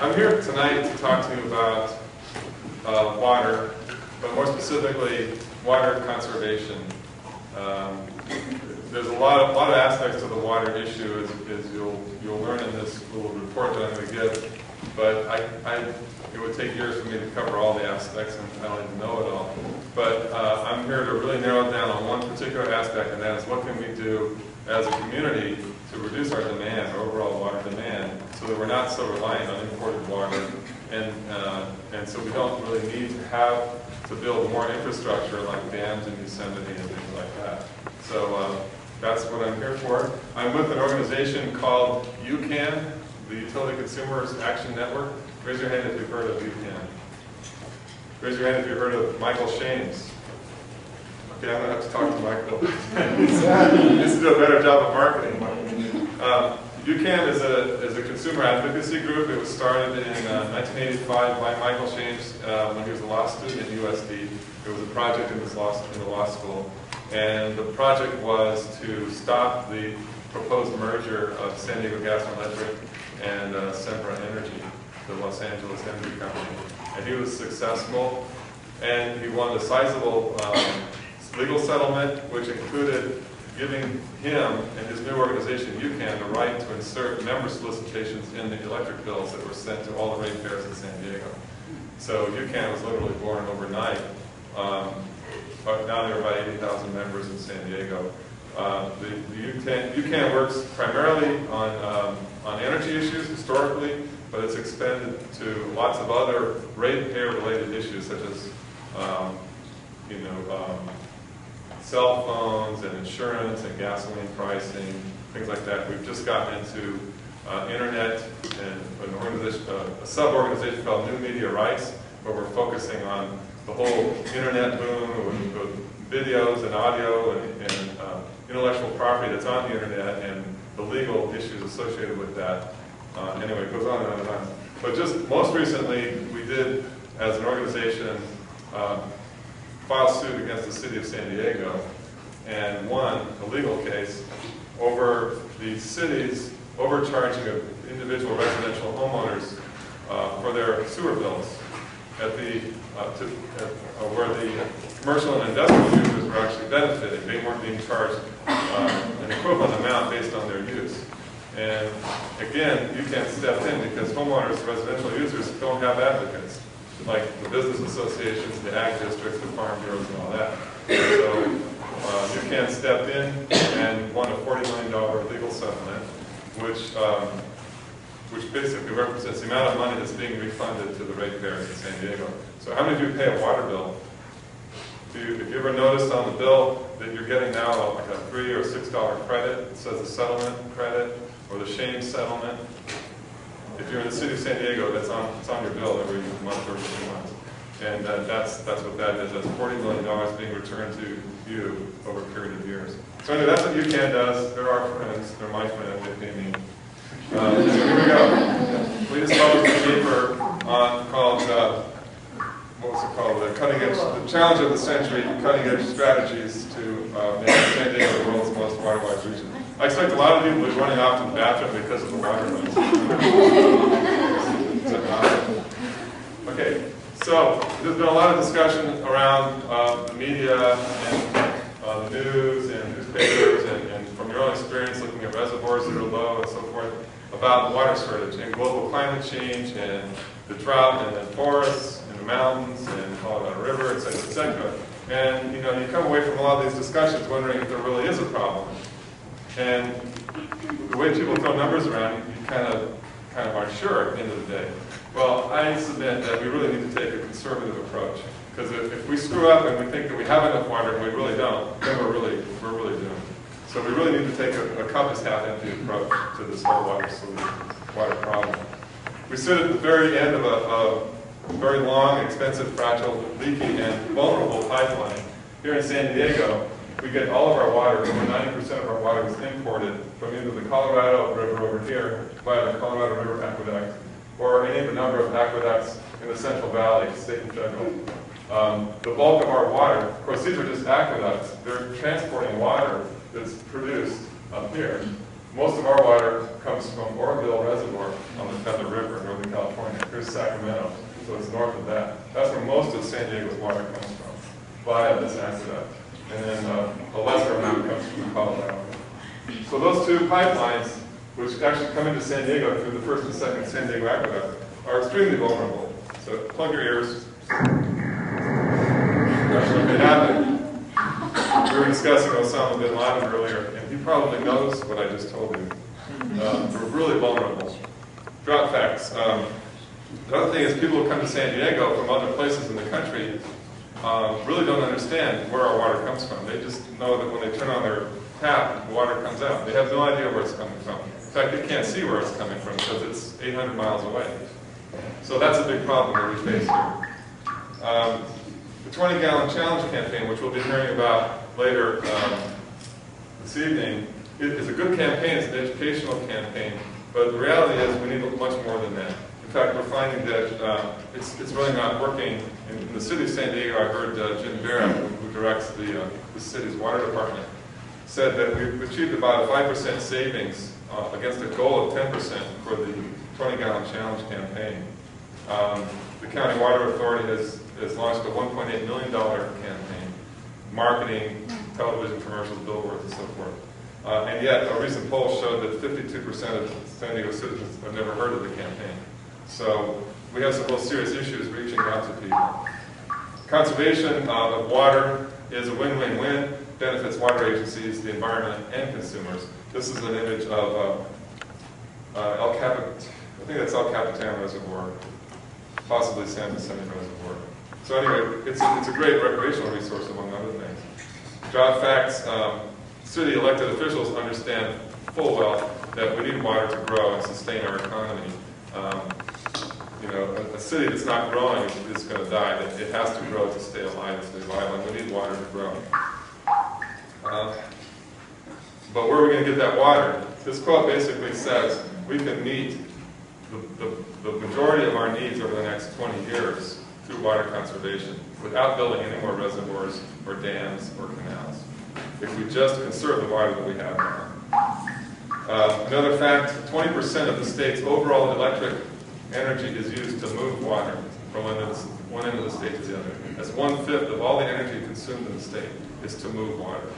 I'm here tonight to talk to you about water, but more specifically, water conservation. There's a lot of aspects to the water issue, as you'll learn in this little report that I'm going to give. But it would take years for me to cover all the aspects, and I don't even know it all. But I'm here to really narrow it down on one particular aspect, and that is what can we do as a community to reduce our demand, our overall water demand, so that we're not so reliant on imported water, and so we don't really need to build more infrastructure like dams in Yosemite and things like that. So that's what I'm here for. I'm with an organization called UCANN, the Utility Consumers Action Network. Raise your hand if you've heard of UCANN. Raise your hand if you've heard of Michael Shames. Okay, I'm going to have to talk to Michael. He needs to do a better job of marketing. UCANN is a consumer advocacy group. It was started in 1985 by Michael Shames when he was a law student at USD. It was a project in the law school. And the project was to stop the proposed merger of San Diego Gas and Electric and Sempra Energy, the Los Angeles energy company. And he was successful, and he won a sizable legal settlement, which included giving him and his new organization, UCANN, the right to insert member solicitations in the electric bills that were sent to all the ratepayers in San Diego. So UCANN was literally born overnight. But now there are about 80,000 members in San Diego. UCANN works primarily on energy issues historically, but it's expanded to lots of other ratepayer-related issues, such as cell phones and insurance and gasoline pricing, things like that. We've just gotten into internet and a sub-organization called New Media Rights, where we're focusing on the whole internet boom with videos and audio and intellectual property that's on the internet and the legal issues associated with that. Anyway, it goes on and on and on. But just most recently, we did, as an organization, file suit against the city of San Diego and won a legal case over the city's overcharging of individual residential homeowners for their sewer bills at where the commercial and industrial users were actually benefiting. They weren't being charged an equivalent amount based on their use. And again, you can't step in because homeowners, residential users, don't have advocates, like the business associations, the ag districts, the farm bureaus, and all that. So you can't step in and won a $40 million legal settlement, which basically represents the amount of money that's being refunded to the ratepayers in San Diego. So how many of you pay a water bill? Have you ever noticed on the bill that you're getting now like a $3 or $6 credit? It says the settlement credit or the Shames settlement. If you're in the city of San Diego, it's on your bill every month or 2 months. And that's what that is. That's $40 million being returned to you over a period of years. So anyway, that's what UCANN does. They're our friends. They're my friends. They pay me. So here we go. We just published a paper called, what was it called? The Challenge of the Century, Cutting Edge Strategies to make San Diego the world's most water-wise region. I expect a lot of people to be running off to the bathroom because of the water runs. Okay, so there's been a lot of discussion around the media and the news and newspapers and from your own experience looking at reservoirs that are low and so forth about water shortage and global climate change and the drought in the forests and the mountains and Colorado River, et cetera, et cetera. And you come away from a lot of these discussions wondering if there really is a problem. And the way people throw numbers around, you kind of aren't sure at the end of the day. Well, I submit that we really need to take a conservative approach. Because if we screw up and we think that we have enough water and we really don't, then we're really doomed. So we really need to take a cup is half empty approach to this whole water problem. We sit at the very end of a very long, expensive, fragile, leaky, and vulnerable pipeline. Here in San Diego, we get all of our water, over 90% of our water is imported from either the Colorado River over here, via the Colorado River Aqueduct, or any of the number of aqueducts in the Central Valley, state and federal. The bulk of our water, of course these are just aqueducts, they're transporting water that's produced up here. most of our water comes from Oroville Reservoir on the Feather River in Northern California. Here's Sacramento, so it's north of that. That's where most of San Diego's water comes from, via this aqueduct. And then a lesser amount comes from the Colorado. So those two pipelines, which actually come into San Diego through the first and second San Diego aqueduct, are extremely vulnerable. So plug your ears. That's what could happen. We were discussing Osama bin Laden earlier, and he probably knows what I just told you. They're really vulnerable. Drought facts. The other thing is people who come to San Diego from other places in the country really don't understand where our water comes from. They just know that when they turn on their tap, the water comes out. They have no idea where it's coming from. In fact, they can't see where it's coming from because it's 800 miles away. So that's a big problem that we face here. The 20-gallon challenge campaign, which we'll be hearing about later this evening, is a good campaign. It's an educational campaign, but the reality is we need much more than that. In fact, we're finding that it's really not working. In the city of San Diego, I heard Jim Vera, who directs the city's water department, said that we've achieved about a 5% savings against a goal of 10% for the 20-gallon challenge campaign. The county water authority has launched a $1.8 million campaign, marketing, television commercials, billboards, and so forth. And yet, a recent poll showed that 52% of San Diego citizens have never heard of the campaign. So we have some real serious issues reaching out to people. Conservation of water is a win-win-win, benefits water agencies, the environment, and consumers. This is an image of El Capitan, I think that's El Capitan Reservoir, possibly San Vicente Reservoir. So anyway, it's a great recreational resource, among other things. Drought facts, city elected officials understand full well that we need water to grow and sustain our economy. A city that's not growing is going to die. It has to grow to stay alive and stay viable. We need water to grow. But where are we going to get that water? This quote basically says we can meet the majority of our needs over the next 20 years through water conservation without building any more reservoirs or dams or canals, if we just conserve the water that we have now. Another fact, 20% of the state's overall electric energy is used to move water from one end of the state to the other. That's 1/5 of all the energy consumed in the state is to move water.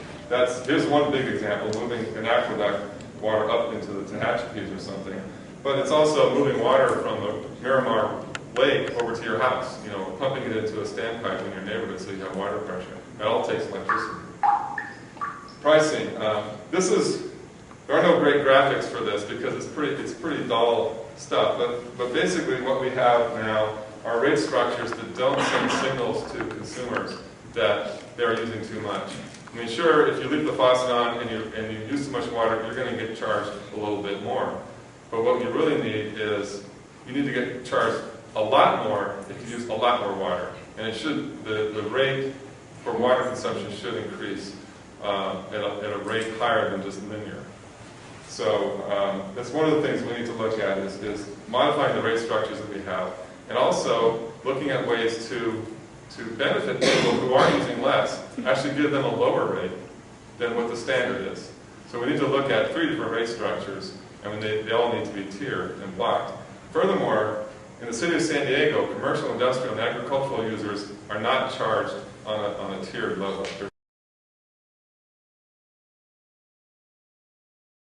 Here's one big example, moving an aqueduct water up into the Tehachapi's or something. But it's also moving water from the Miramar Lake over to your house, pumping it into a standpipe in your neighborhood so you have water pressure. That all takes electricity. Pricing. There are no great graphics for this because it's pretty dull stuff. But basically what we have now are rate structures that don't send signals to consumers that they're using too much. I mean, sure, if you leave the faucet on and you use too much water, you're going to get charged a little bit more. But what you really need is you need to get charged a lot more if you use a lot more water. And the rate for water consumption should increase at a rate higher than just linear. So that's one of the things we need to look at is modifying the rate structures that we have, and also looking at ways to benefit people who are using less, actually give them a lower rate than what the standard is. So we need to look at 3 different rate structures, and they all need to be tiered and blocked. Furthermore, in the city of San Diego, commercial, industrial, and agricultural users are not charged on a tiered level. They're